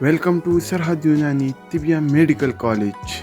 Welcome to Sarhad Yunani Tibia Medical College.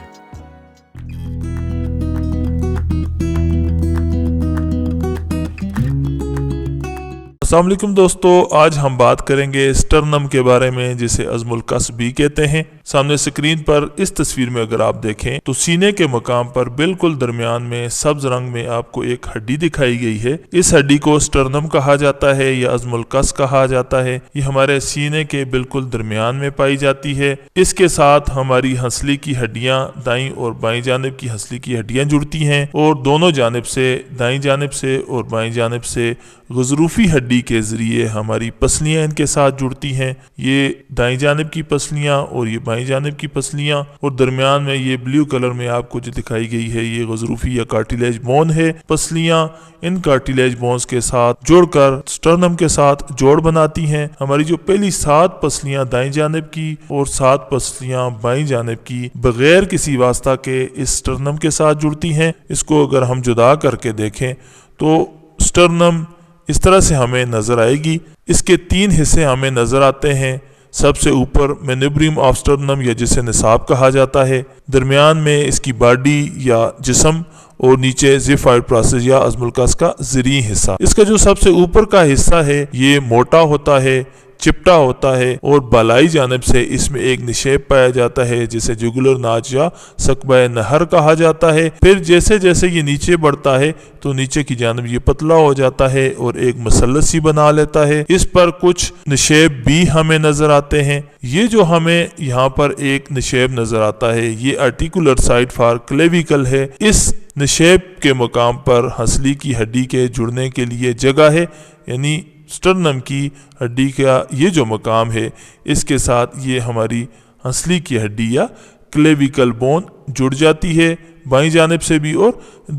السلام علیکم دوستو، آج ہم بات کریں گے سٹرنم کے بارے میں، جسے عظم القصب بھی کہتے ہیں۔ سامنے سکرین پر اس تصویر میں اگر آپ دیکھیں تو سینے کے مقام پر بالکل درمیان میں سبز رنگ میں آپ کو ایک ہڈی دکھائی گئی ہے۔ اس ہڈی کو سٹرنم کہا جاتا ہے یا عظم القصب کہا جاتا ہے۔ یہ ہمارے سینے کے بالکل درمیان میں پائی جاتی ہے۔ اس کے ساتھ ہماری ہنسلی کی ہڈیاں، دائیں اور بائیں جانب کی ہنسلی کی ہڈیاں جڑتی ہیں، اور دونوں جانب سے، دائیں جانب سے اور بائیں جانب سے غضروفی ہڈی کے ذریعے ہماری پسلیاں ان کے ساتھ جڑتی ہیں۔ یہ دائیں جانب کی پسلیاں اور یہ بائیں جانب کی پسلیاں، اور درمیان میں یہ بلیو کلر میں آپ کو جو دکھائی گئی ہے، یہ غضروفی یا کارٹیلیج بون ہے۔ پسلیاں ان کارٹیلیج بونز کے ساتھ جوڑ کر سٹرنم کے ساتھ جوڑ بناتی ہیں۔ ہماری جو پہلی 7 پسلیاں دائیں جانب کی اور 7 پسلیاں بائیں جانب کی بغیر کسی واسطہ کے اس سٹرنم کے ساتھ جڑتی ہیں۔ اس کو اگر ہم جدا کر کے دیکھیں تو سٹرنم اس طرح سے ہمیں نظر آئے گی۔ اس کے 3 حصے ہمیں نظر آتے ہیں۔ سب سے اوپر مینبریم آف سٹرنم یا جسے نصاب کہا جاتا ہے، درمیان میں اس کی باڈی یا جسم، اور نیچے زیفائڈ پروسیس یا عظم القصب کا زرعی حصہ۔ اس کا جو سب سے اوپر کا حصہ ہے یہ موٹا ہوتا ہے، چپٹا ہوتا ہے، اور بالائی جانب سے اس میں ایک نشیب پایا جاتا ہے جسے جگولر ناچ یا ثقبہ نہر کہا جاتا ہے۔ پھر جیسے جیسے یہ نیچے بڑھتا ہے تو نیچے کی جانب یہ پتلا ہو جاتا ہے اور ایک مثلث ہی بنا لیتا ہے۔ اس پر کچھ نشیب بھی ہمیں نظر آتے ہیں۔ یہ جو ہمیں یہاں پر ایک نشیب نظر آتا ہے یہ آرٹیکولر سائٹ فار کلیویکل ہے۔ اس نشیب کے مقام پر ہنسلی کی ہڈی کے جڑنے کے لیے جگہ ہے، یعنی سٹرنم کی ہڈی کا یہ جو مقام ہے اس کے ساتھ یہ ہماری ہنسلی کی ہڈی یا کلیویکل بون جڑ جاتی ہے، بائیں جانب سے بھی اور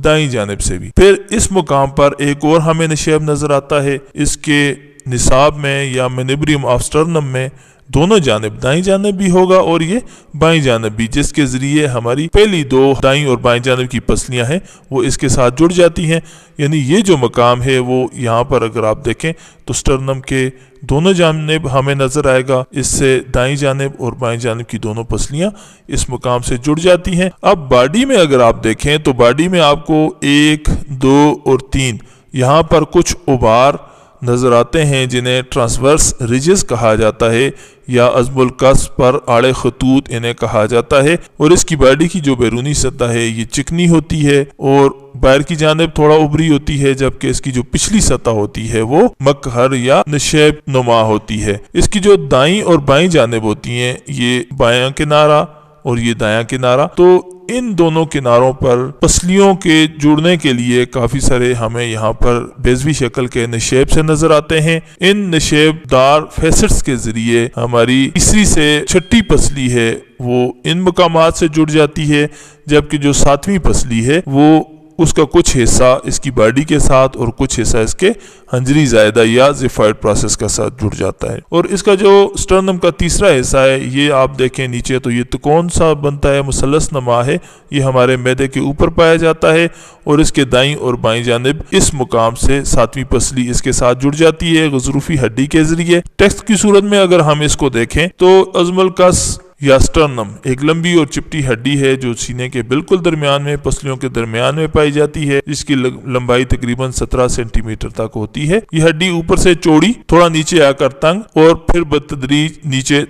دائیں جانب سے بھی۔ پھر اس مقام پر ایک اور ہمیں نشیب نظر آتا ہے۔ اس کے نصاب میں یا مینبریم آف سٹرنم میں دونوں جانب، دائیں جانب بھی ہوگا اور یہ بائیں جانب بھی، جس کے ذریعے ہماری پہلی 2 دائیں اور بائیں جانب کی پسلیاں ہیں وہ اس کے ساتھ جڑ جاتی ہیں۔ یعنی یہ جو مقام ہے وہ یہاں پر اگر آپ دیکھیں تو سٹرنم کے دونوں جانب ہمیں نظر آئے گا، اس سے دائیں جانب اور بائیں جانب کی دونوں پسلیاں اس مقام سے جڑ جاتی ہیں۔ اب باڈی میں اگر آپ دیکھیں تو باڈی میں آپ کو 1، 2 اور 3 یہاں پر کچھ ابار نظر آتے ہیں جنہیں ٹرانسورس ریجز کہا جاتا ہے یا عظم القصب پر آڑے خطوط انہیں کہا جاتا ہے، اور اس کی باڈی کی جو بیرونی سطح ہے یہ چکنی ہوتی ہے اور باہر کی جانب تھوڑا ابری ہوتی ہے، جبکہ اس کی جو پچھلی سطح ہوتی ہے وہ مکہر یا نشیب نما ہوتی ہے۔ اس کی جو دائیں اور بائیں جانب ہوتی ہیں یہ بایاں کنارہ اور یہ دایاں کنارہ، تو ان دونوں کناروں پر پسلیوں کے جڑنے کے لیے کافی سارے ہمیں یہاں پر بیضوی شکل کے نشیب سے نظر آتے ہیں۔ ان نشیب دار فیسٹس کے ذریعے ہماری تیسری سے چھٹی پسلی ہے وہ ان مقامات سے جڑ جاتی ہے، جبکہ جو 7ویں پسلی ہے وہ اس کا کچھ حصہ اس کی باڈی کے ساتھ اور کچھ حصہ اس کے ہنجری زائدہ یا زیفائڈ پروسیس کے ساتھ جڑ جاتا ہے۔ اور اس کا جو سٹرنم کا تیسرا حصہ ہے یہ آپ دیکھیں نیچے تو یہ تکون سا بنتا ہے، مثلث نما ہے، یہ ہمارے معدے کے اوپر پایا جاتا ہے، اور اس کے دائیں اور بائیں جانب اس مقام سے 7ویں پسلی اس کے ساتھ جڑ جاتی ہے غضروفی ہڈی کے ذریعے۔ ٹیکسٹ کی صورت میں اگر ہم اس کو دیکھیں تو عظم القصب یا سٹرنم ایک لمبی اور چپٹی ہڈی ہے جو سینے کے بالکل درمیان میں، پسلیوں کے درمیان میں پائی جاتی ہے، جس کی لمبائی تقریباً 17 سینٹی میٹر تک ہوتی ہے۔ یہ ہڈی اوپر سے چوڑی، تھوڑا نیچے آ کر تنگ، اور پھر بتدریج نیچے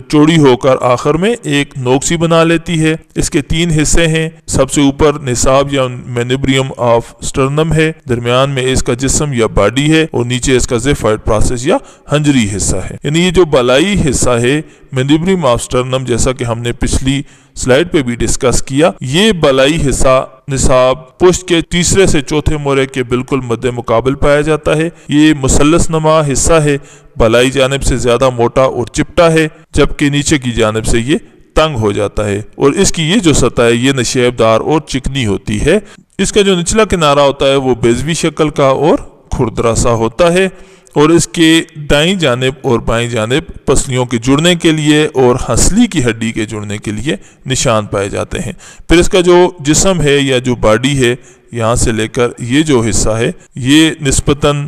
چوڑی ہو کر آخر میں ایک نوک سی بنا لیتی ہے۔ اس کے 3 حصے ہیں۔ سب سے اوپر نصاب یا مینبریم آف سٹرنم ہے، درمیان میں اس کا جسم یا باڈی ہے، اور نیچے اس کا زیفائڈ پروسیس یا ہنجری حصہ ہے۔ یعنی یہ جو بالائی حصہ ہے مینبریم آف سٹرنم، جیسا کہ ہم نے پچھلی سلائیڈ پہ بھی ڈسکس کیا، یہ بالائی حصہ نصاب پشت کے تیسرے سے چوتھے مورے کے بالکل مد مقابل پایا جاتا ہے۔ یہ مثلث نما حصہ ہے، بالائی جانب سے زیادہ موٹا اور چپٹا ہے، جبکہ نیچے کی جانب سے یہ تنگ ہو جاتا ہے، اور اس کی یہ جو سطح ہے یہ نشیب دار اور چکنی ہوتی ہے۔ اس کا جو نچلا کنارہ ہوتا ہے وہ بیضوی شکل کا اور کھردرا سا ہوتا ہے، اور اس کے دائیں جانب اور بائیں جانب پسلیوں کے جڑنے کے لیے اور ہنسلی کی ہڈی کے جڑنے کے لیے نشان پائے جاتے ہیں۔ پھر اس کا جو جسم ہے یا جو باڈی ہے، یہاں سے لے کر یہ جو حصہ ہے یہ نسبتاً